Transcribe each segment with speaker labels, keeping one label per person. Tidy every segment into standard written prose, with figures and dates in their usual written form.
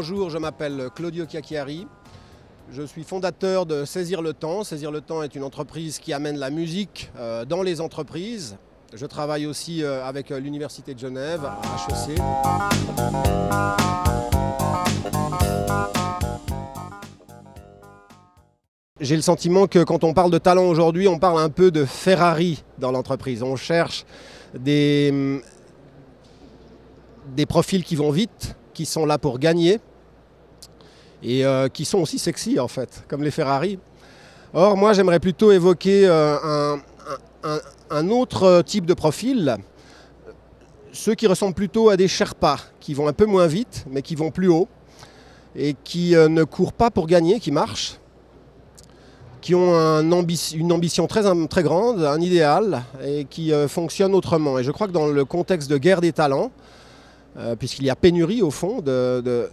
Speaker 1: Bonjour, je m'appelle Claudio Chiacchiari. Je suis fondateur de Saisir le Temps. Saisir le Temps est une entreprise qui amène la musique dans les entreprises. Je travaille aussi avec l'Université de Genève, à HEC. J'ai le sentiment que quand on parle de talent aujourd'hui, on parle un peu de Ferrari dans l'entreprise. On cherche des profils qui vont vite, qui sont là pour gagner et qui sont aussi sexy en fait, comme les Ferrari. Or, moi j'aimerais plutôt évoquer un autre type de profil, ceux qui ressemblent plutôt à des Sherpas, qui vont un peu moins vite, mais qui vont plus haut et qui ne courent pas pour gagner, qui marchent, qui ont une ambition très grande, un idéal, et qui fonctionnent autrement. Et je crois que dans le contexte de guerre des talents, puisqu'il y a pénurie au fond de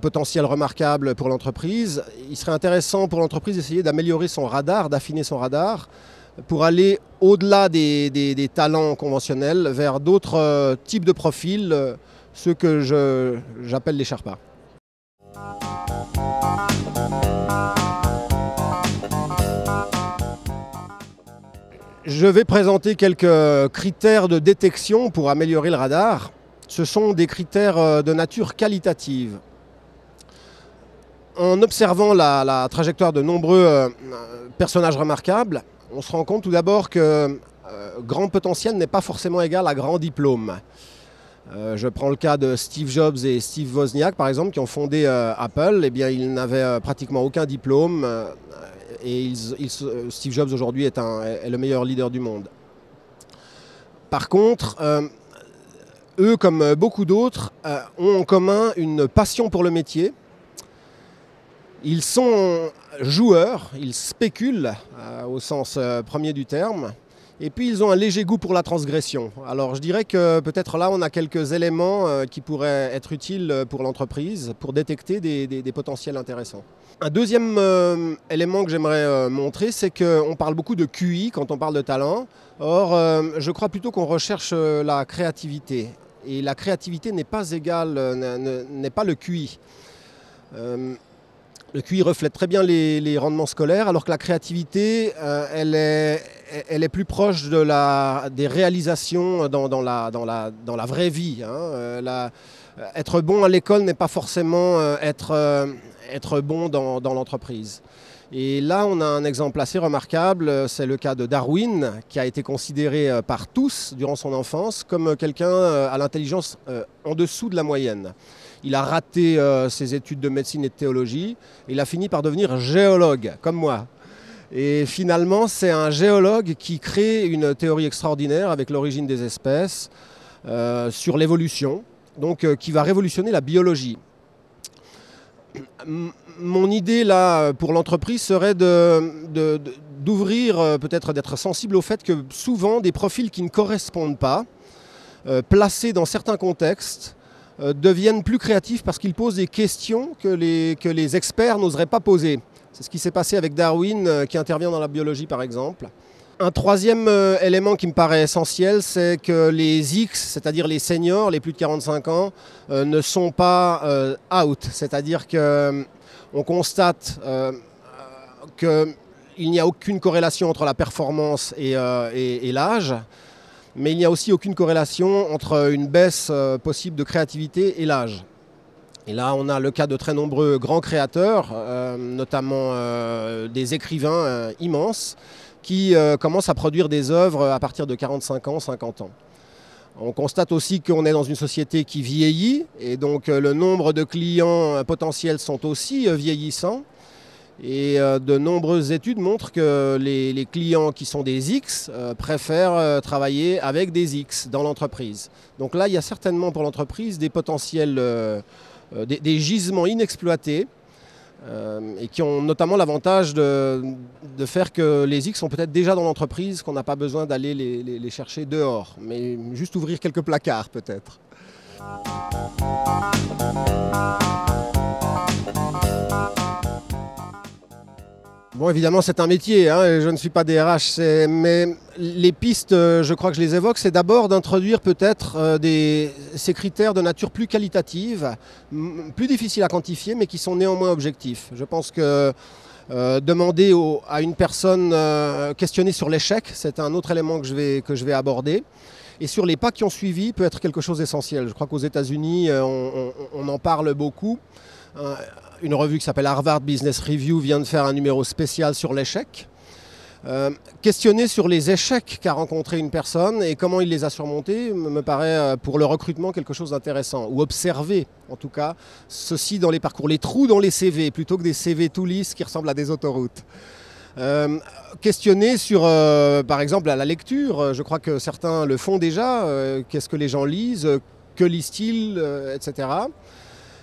Speaker 1: potentiel remarquable pour l'entreprise, il serait intéressant pour l'entreprise d'essayer d'améliorer son radar, d'affiner son radar, pour aller au-delà des talents conventionnels vers d'autres types de profils, ceux que j'appelle les Sherpas. Je vais présenter quelques critères de détection pour améliorer le radar. Ce sont des critères de nature qualitative. En observant la trajectoire de nombreux personnages remarquables, on se rend compte tout d'abord que grand potentiel n'est pas forcément égal à grand diplôme. Je prends le cas de Steve Jobs et Steve Wozniak, par exemple, qui ont fondé Apple. Eh bien, ils n'avaient pratiquement aucun diplôme et Steve Jobs aujourd'hui est le meilleur leader du monde. Par contre, eux, comme beaucoup d'autres, ont en commun une passion pour le métier. Ils sont joueurs, ils spéculent au sens premier du terme. Et puis ils ont un léger goût pour la transgression. Alors je dirais que peut-être là on a quelques éléments qui pourraient être utiles pour l'entreprise pour détecter des potentiels intéressants. Un deuxième élément que j'aimerais montrer, c'est qu'on parle beaucoup de QI quand on parle de talent. Or je crois plutôt qu'on recherche la créativité. Et la créativité n'est pas égale, n'est pas le QI. Le QI reflète très bien les rendements scolaires, alors que la créativité, elle est plus proche des réalisations dans la vraie vie. Être bon à l'école n'est pas forcément être bon dans l'entreprise. Et là, on a un exemple assez remarquable, c'est le cas de Darwin, qui a été considéré par tous durant son enfance comme quelqu'un à l'intelligence en dessous de la moyenne. Il a raté ses études de médecine et de théologie. Il a fini par devenir géologue, comme moi. Et finalement, c'est un géologue qui crée une théorie extraordinaire avec l'origine des espèces sur l'évolution, donc qui va révolutionner la biologie. Mon idée là pour l'entreprise serait d'ouvrir, peut-être d'être sensible au fait que souvent des profils qui ne correspondent pas, placés dans certains contextes, deviennent plus créatifs parce qu'ils posent des questions que les experts n'oseraient pas poser. C'est ce qui s'est passé avec Darwin qui intervient dans la biologie par exemple. Un troisième élément qui me paraît essentiel, c'est que les X, c'est-à-dire les seniors, les plus de 45 ans, ne sont pas out. C'est-à-dire qu'on constate qu'il n'y a aucune corrélation entre la performance et l'âge. Mais il n'y a aussi aucune corrélation entre une baisse possible de créativité et l'âge. Et là, on a le cas de très nombreux grands créateurs, notamment des écrivains immenses, qui commencent à produire des œuvres à partir de 45 ans, 50 ans. On constate aussi qu'on est dans une société qui vieillit, et donc le nombre de clients potentiels sont aussi vieillissants. Et de nombreuses études montrent que les clients qui sont des X préfèrent travailler avec des X dans l'entreprise. Donc là, il y a certainement pour l'entreprise des potentiels, des gisements inexploités et qui ont notamment l'avantage de faire que les X sont peut-être déjà dans l'entreprise, qu'on n'a pas besoin d'aller les chercher dehors, mais juste ouvrir quelques placards peut-être. Bon, évidemment, c'est un métier, hein, et je ne suis pas DRH, mais les pistes, je crois que je les évoque, c'est d'abord d'introduire peut-être ces critères de nature plus qualitative, plus difficiles à quantifier, mais qui sont néanmoins objectifs. Je pense que demander à une personne questionner sur l'échec, c'est un autre élément que je vais aborder. Et sur les pas qui ont suivi peut être quelque chose d'essentiel. Je crois qu'aux États-Unis, on en parle beaucoup. Une revue qui s'appelle Harvard Business Review vient de faire un numéro spécial sur l'échec. Questionner sur les échecs qu'a rencontré une personne et comment il les a surmontés me paraît pour le recrutement quelque chose d'intéressant. Ou observer en tout cas ceci dans les parcours, les trous dans les CV plutôt que des CV tout lisses qui ressemblent à des autoroutes. Questionner sur par exemple la lecture, je crois que certains le font déjà, qu'est-ce que les gens lisent, que lisent-ils, etc.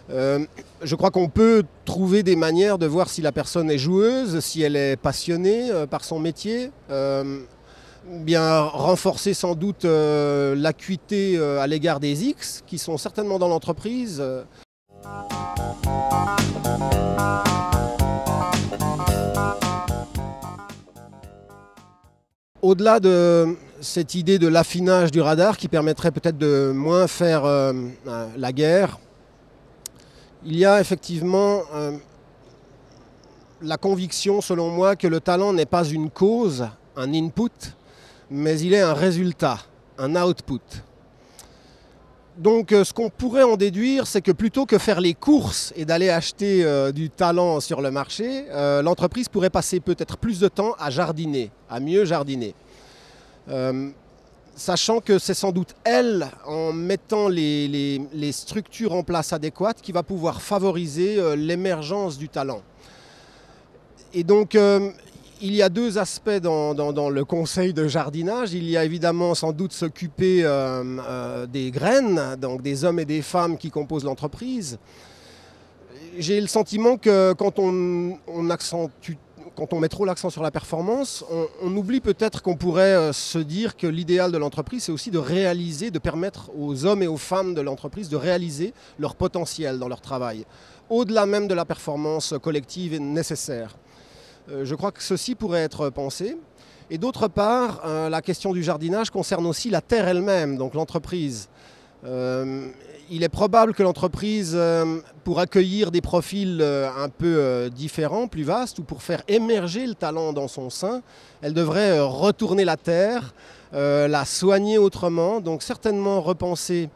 Speaker 1: Je crois qu'on peut trouver des manières de voir si la personne est joueuse, si elle est passionnée par son métier. Bien renforcer sans doute l'acuité à l'égard des X qui sont certainement dans l'entreprise. Au-delà de cette idée de l'affinage du radar qui permettrait peut-être de moins faire la guerre, il y a effectivement la conviction, selon moi, que le talent n'est pas une cause, un input, mais il est un résultat, un output. Donc ce qu'on pourrait en déduire, c'est que plutôt que faire les courses et d'aller acheter du talent sur le marché, l'entreprise pourrait passer peut-être plus de temps à jardiner, à mieux jardiner. Sachant que c'est sans doute elle, en mettant les structures en place adéquates, qui va pouvoir favoriser l'émergence du talent. Et donc, il y a deux aspects dans le conseil de jardinage. Il y a évidemment sans doute s'occuper des graines, donc des hommes et des femmes qui composent l'entreprise. J'ai le sentiment que quand on met trop l'accent sur la performance, on oublie peut-être qu'on pourrait se dire que l'idéal de l'entreprise, c'est aussi de réaliser, de permettre aux hommes et aux femmes de l'entreprise de réaliser leur potentiel dans leur travail, au-delà même de la performance collective nécessaire. Je crois que ceci pourrait être pensé. Et d'autre part, la question du jardinage concerne aussi la terre elle-même, donc l'entreprise. Il est probable que l'entreprise, pour accueillir des profils un peu différents, plus vastes, ou pour faire émerger le talent dans son sein, elle devrait retourner la terre, la soigner autrement, donc certainement repenser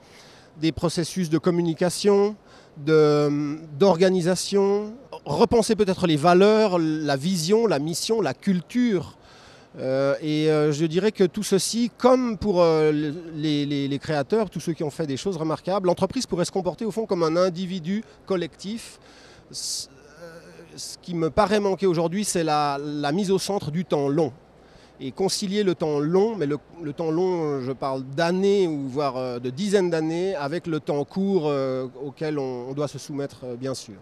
Speaker 1: des processus de communication, d'organisation, repenser peut-être les valeurs, la vision, la mission, la culture. Je dirais que tout ceci, comme pour les créateurs, tous ceux qui ont fait des choses remarquables, l'entreprise pourrait se comporter au fond comme un individu collectif. Ce qui me paraît manquer aujourd'hui, c'est la mise au centre du temps long. Et concilier le temps long, mais le temps long, je parle d'années ou voire de dizaines d'années, avec le temps court auquel on doit se soumettre, bien sûr.